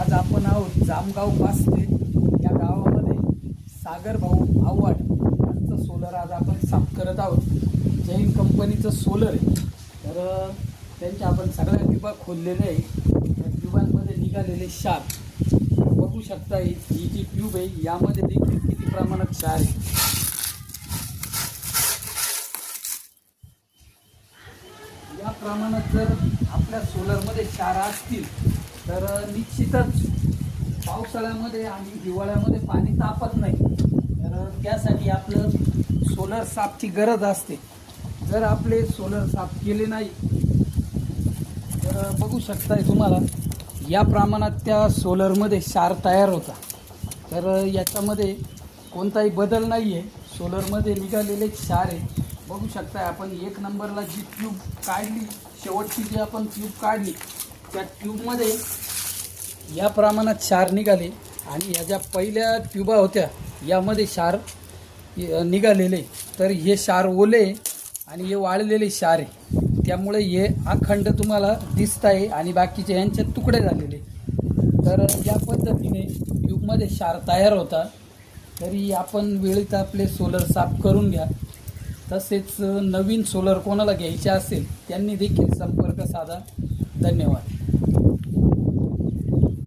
आज आपण आहोत जामगाव पास्ते या गावामध्ये सागर भाऊ आव्हाड यांचं सोलर आज आपण साफ करत आहोत। जैन कंपनीचं सोलर आहे, तर त्यांच्या आपण सगळ्या ट्यूबा खोललेल्या आहे। त्या ट्यूबांमध्ये निघालेले क्षार बघू शकता। ही जी ट्यूब आहे यामध्ये देखील किती प्रमाणात क्षार आहे। या प्रमाणात जर आपल्या सोलरमध्ये क्षार असतील तर निश्चितच पावसाळ्यामध्ये आणि हिवाळ्यामध्ये पाणी तापत नाही, तर त्यासाठी आपलं सोलर साफची गरज असते। जर आपले सोलर साफ केले नाही तर बघू शकताय तुम्हाला या प्रमाणात त्या सोलरमध्ये क्षार तयार होता। तर याच्यामध्ये कोणताही बदल नाही आहे, सोलरमध्ये निघालेले क्षार आहे। बघू शकताय आपण एक नंबरला जी ट्यूब काढली, शेवटची जी आपण ट्यूब काढली त्या ट्यूबमध्ये या प्रमाणात क्षार निघाले आणि ह्या ज्या पहिल्या ट्यूबा होत्या यामध्ये क्षार निघालेले। तर हे क्षार ओले आणि हे वाळलेले क्षार आहे, त्यामुळे हे अखंड तुम्हाला दिसत आहे आणि बाकीचे यांचे तुकडे झालेले। तर या पद्धतीने ट्यूबमध्ये क्षार तयार होता। तरी आपण वेळेत आपले सोलर साफ करून घ्या। तसेच नवीन सोलर कोणाला घ्यायचे असेल त्यांनी देखील संपर्क साधा। धन्यवाद।